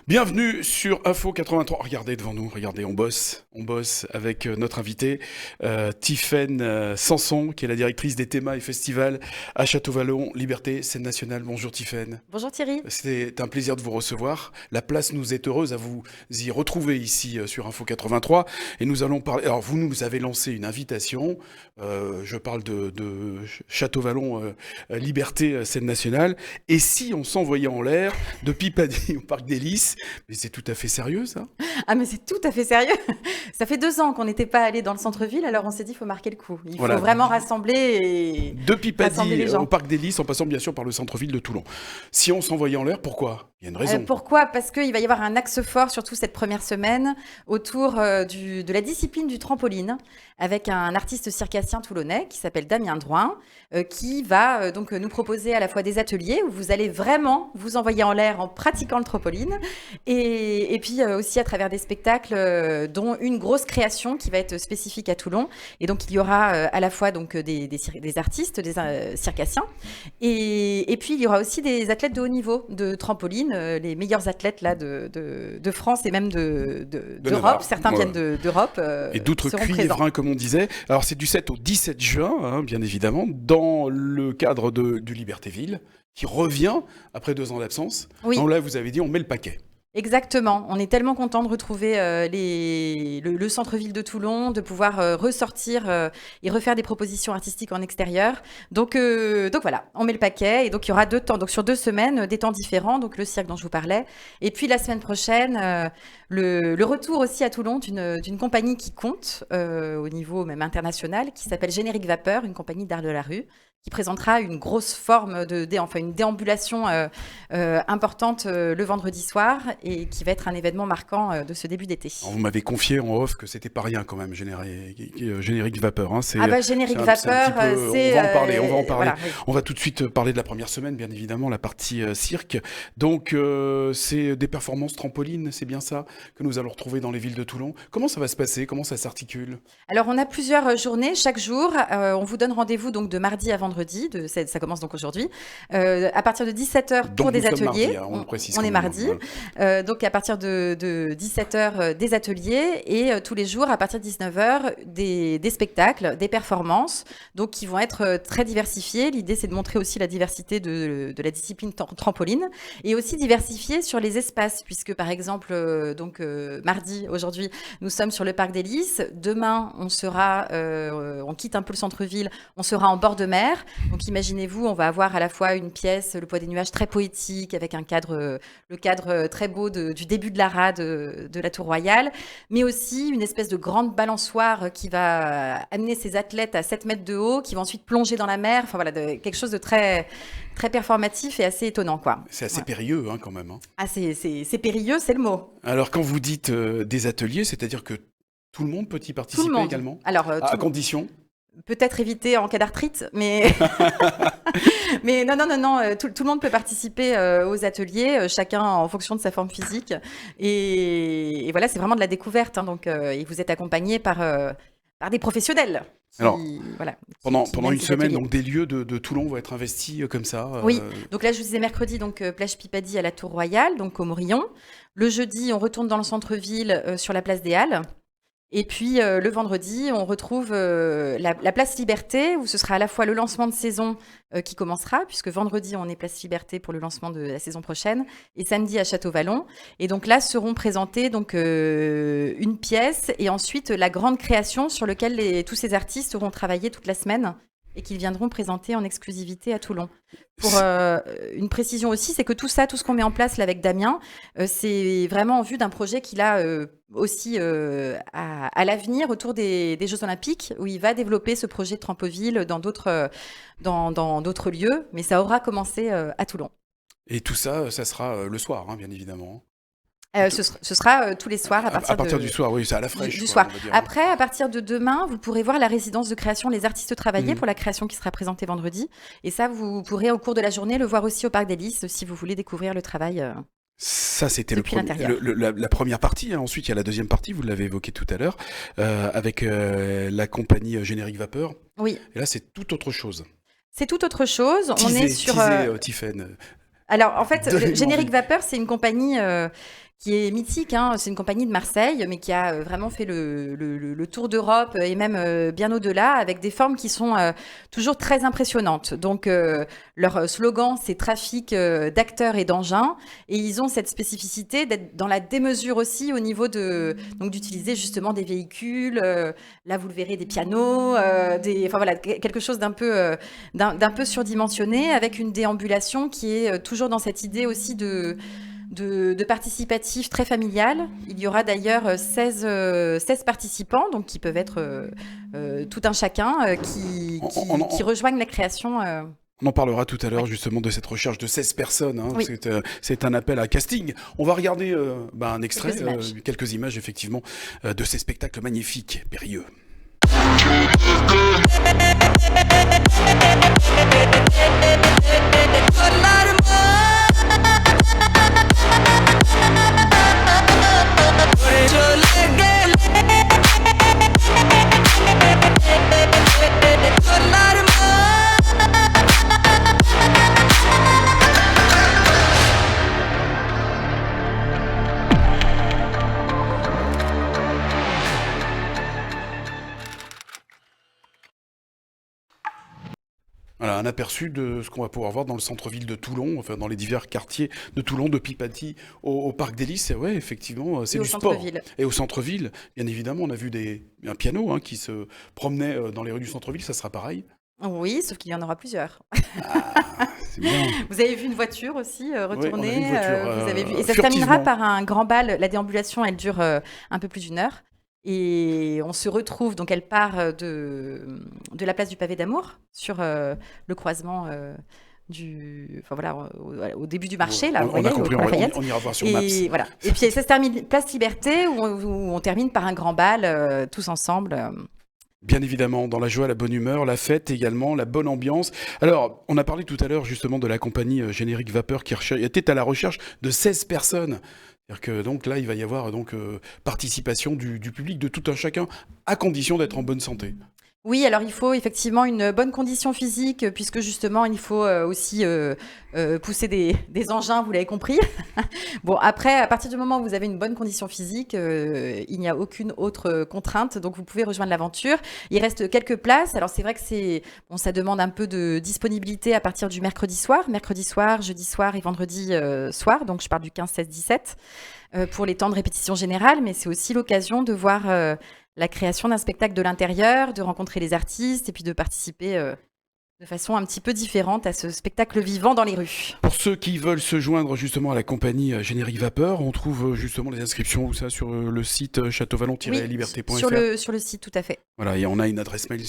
Bienvenue sur Info 83. Regardez devant nous, regardez, on bosse avec notre invitée Tiffaine Sanson, qui est la directrice des thémas et festivals à Château-Vallon, Liberté, scène nationale. Bonjour Tiffaine. Bonjour Thierry. C'est un plaisir de vous recevoir. La place nous est heureuse à vous y retrouver ici sur Info 83. Et nous allons parler. Alors, vous nous avez lancé une invitation. Je parle de Château-Vallon, Liberté, scène nationale. Et si on s'envoyait en l'air de Pipadi au Parc des Lys? Mais c'est tout à fait sérieux, ça? Ah mais c'est tout à fait sérieux. Ça fait 2 ans qu'on n'était pas allé dans le centre-ville, alors on s'est dit il faut marquer le coup. Il faut vraiment rassembler De rassembler Pipadi les gens. au Parc des Lys, en passant bien sûr par le centre-ville de Toulon. Si on s'envoyait en l'air, pourquoi? Il y a une raison. Pourquoi? Parce qu'il va y avoir un axe fort, surtout cette première semaine, autour de la discipline du trampoline, avec un artiste circassien toulonnais qui s'appelle Damien Drouin, qui va donc nous proposer à la fois des ateliers où vous allez vraiment vous envoyer en l'air en pratiquant le trampoline, et puis aussi à travers des spectacles, dont une grosse création qui va être spécifique à Toulon. Et donc il y aura à la fois donc des artistes, des circassiens, et puis il y aura aussi des athlètes de haut niveau de trampoline, les meilleurs athlètes là de France et même d'Europe. Navarre. Certains Ouais. viennent d'Europe. Et d'autres seront cuits et présents. vins, comme on disait. Alors, c'est du 7 au 17 juin, hein, bien évidemment, dans le cadre du Libertéville, qui revient après 2 ans d'absence. Oui. Donc là, vous avez dit, on met le paquet. Exactement. On est tellement content de retrouver le centre-ville de Toulon, de pouvoir ressortir et refaire des propositions artistiques en extérieur. Donc voilà, on met le paquet. Et donc il y aura 2 temps. Donc sur 2 semaines, des temps différents. Donc le cirque dont je vous parlais. Et puis la semaine prochaine, le retour aussi à Toulon d'une compagnie qui compte au niveau même international, qui s'appelle Générique Vapeur, une compagnie d'art de la rue, qui présentera une grosse forme enfin une déambulation importante le vendredi soir, et qui va être un événement marquant de ce début d'été. Alors, vous m'avez confié en off que c'était pas rien quand même, Générique Vapeur. Hein. Ah bah Générique C'est un Vapeur, petit peu- c'est... On va en parler, on va en parler. Voilà, oui. On va tout de suite parler de la première semaine, bien évidemment, la partie cirque. Donc, c'est des performances trampolines, c'est bien ça, que nous allons retrouver dans les villes de Toulon. Comment ça va se passer? Comment ça s'articule? Alors on a plusieurs journées chaque jour. On vous donne rendez-vous donc de mardi à vendredi. Ça commence donc aujourd'hui. À partir de 17h pour Donc, des nous sommes ateliers. mardi, hein, on le précise On quand est même, mardi. voilà. Donc à partir de 17h des ateliers, et tous les jours à partir de 19h des spectacles, des performances, donc qui vont être très diversifiés. L'idée c'est de montrer aussi la diversité de la discipline trampoline, et aussi diversifier sur les espaces, puisque par exemple mardi aujourd'hui nous sommes sur le Parc des Lys. Demain on quitte un peu le centre-ville, on sera en bord de mer. Donc imaginez-vous, on va avoir à la fois une pièce, Le Poids des nuages, très poétique, avec le cadre très beau du début de la rade de la Tour Royale, mais aussi une espèce de grande balançoire qui va amener ces athlètes à 7 mètres de haut, qui vont ensuite plonger dans la mer. Enfin voilà, quelque chose de très, très performatif et assez étonnant, quoi. C'est assez Ouais. périlleux hein, quand même. Hein. Ah, c'est périlleux, c'est le mot. Alors, quand vous dites des ateliers, c'est-à-dire que tout le monde peut y Tout le participer monde. également? Alors, À condition? peut-être éviter en cas d'arthrite, mais mais non, tout le monde peut participer aux ateliers, chacun en fonction de sa forme physique. Et voilà, c'est vraiment de la découverte, hein, donc et vous êtes accompagné par des professionnels qui, Alors, voilà, qui Pendant mènent une ces semaine, ateliers. donc des lieux de Toulon vont être investis comme ça. Oui, donc là je vous disais mercredi, donc plage Pipadi à la Tour Royale, donc au Morillon. Le jeudi, on retourne dans le centre-ville sur la place des Halles. Et puis le vendredi, on retrouve la place Liberté, où ce sera à la fois le lancement de saison qui commencera, puisque vendredi, on est place Liberté pour le lancement de la saison prochaine, et samedi à Château-Vallon. Et donc là seront présentées donc, une pièce, et ensuite la grande création sur laquelle tous ces artistes auront travaillé toute la semaine, et qu'ils viendront présenter en exclusivité à Toulon. Pour une précision aussi, c'est que tout ça, tout ce qu'on met en place là avec Damien, c'est vraiment en vue d'un projet qu'il a aussi à l'avenir autour des Jeux Olympiques, où il va développer ce projet de Trampoville dans d'autres lieux, mais ça aura commencé à Toulon. Et tout ça, ça sera le soir, hein, bien évidemment. Ce sera tous les soirs à partir du soir, oui, c'est à la fraîche. du quoi, soir. on va dire. Après, à partir de demain, vous pourrez voir la résidence de création Les Artistes Travaillés Mhm. pour la création qui sera présentée vendredi. Et ça, vous pourrez au cours de la journée le voir aussi au Parc des Lys si vous voulez découvrir le travail. Ça, c'était Depuis l'intérieur. la première partie. Hein. Ensuite, il y a la deuxième partie, vous l'avez évoqué tout à l'heure, avec la compagnie Générique Vapeur. Oui, Et là, c'est tout autre chose. c'est tout autre chose. On est sur. Tiffaine. Alors, en fait, Donnez-nous Générique envie. Vapeur, c'est une compagnie qui est mythique, hein. C'est une compagnie de Marseille, mais qui a vraiment fait le tour d'Europe et même bien au-delà, avec des formes qui sont toujours très impressionnantes. Donc, leur slogan, c'est trafic d'acteurs et d'engins. Et ils ont cette spécificité d'être dans la démesure aussi au niveau donc d'utiliser justement des véhicules. Là, vous le verrez, des pianos, enfin voilà, quelque chose d'un peu surdimensionné, avec une déambulation qui est toujours dans cette idée aussi de participatif très familial. Il y aura d'ailleurs 16 participants, donc qui peuvent être tout un chacun, qui rejoignent la création. On en parlera tout à l'heure justement de cette recherche de 16 personnes. Hein. Oui. C'est un appel à casting. On va regarder un extrait, quelques images effectivement, de ces spectacles magnifiques, périlleux. Voilà, un aperçu de ce qu'on va pouvoir voir dans le centre-ville de Toulon, enfin dans les divers quartiers de Toulon, de Pipati au Parc des Lys. Ouais, effectivement, c'est du sport. Et au centre-ville, bien évidemment, on a vu un piano qui se promenait dans les rues du centre-ville, ça sera pareil. Oui, sauf qu'il y en aura plusieurs. C'est bien. Vous avez vu une voiture aussi retourner. Oui, on a vu une voiture, vous avez vu. Et ça se terminera par un grand bal. La déambulation, elle dure un peu plus d'une heure. Et on se retrouve, donc elle part de la place du Pavé d'Amour sur le croisement enfin voilà, au début du marché, là, vous voyez, a compris, on ira voir sur Maps. Voilà. Et puis ça se termine place Liberté, où on termine par un grand bal, tous ensemble. Bien évidemment, dans la joie, la bonne humeur, la fête également, la bonne ambiance. Alors, on a parlé tout à l'heure justement de la compagnie Générique Vapeur qui était à la recherche de 16 personnes. C'est-à-dire que donc là, il va y avoir participation du public, de tout un chacun, à condition d'être en bonne santé. Oui, alors il faut effectivement une bonne condition physique, puisque justement, il faut aussi pousser des engins, vous l'avez compris. Bon, après, à partir du moment où vous avez une bonne condition physique, il n'y a aucune autre contrainte, donc vous pouvez rejoindre l'aventure. Il reste quelques places. Alors c'est vrai que ça demande un peu de disponibilité à partir du mercredi soir, jeudi soir et vendredi soir, donc je parle du 15, 16, 17, pour les temps de répétition générale, mais c'est aussi l'occasion de voir la création d'un spectacle de l'intérieur, de rencontrer les artistes et puis de participer de façon un petit peu différente à ce spectacle vivant dans les rues. Pour ceux qui veulent se joindre justement à la compagnie Générique Vapeur, on trouve justement les inscriptions sur le site châteauvalon-liberté.fr. Oui, sur le site, tout à fait. Voilà, et on a une adresse mail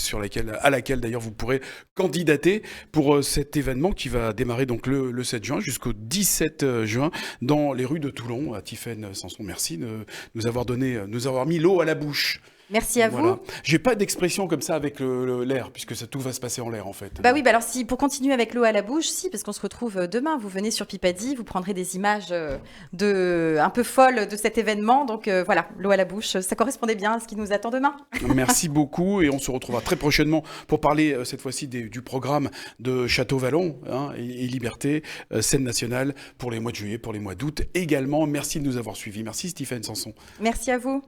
à laquelle d'ailleurs vous pourrez candidater pour cet événement qui va démarrer donc le 7 juin jusqu'au 17 juin dans les rues de Toulon. À Tiffaine Sanson, merci de nous avoir mis l'eau à la bouche. Merci à vous. J'ai pas d'expression comme ça avec l'air, puisque tout va se passer en l'air en fait. Bah oui, alors pour continuer avec l'eau à la bouche, parce qu'on se retrouve demain, vous venez sur Pipadi, vous prendrez des images un peu folles de cet événement, donc voilà, l'eau à la bouche, ça correspondait bien à ce qui nous attend demain. Merci beaucoup, et on se retrouvera très prochainement pour parler cette fois-ci du programme de Château-Vallon et Liberté, scène nationale pour les mois de juillet, pour les mois d'août également. Merci de nous avoir suivis. Merci Stéphane Sanson. Merci à vous.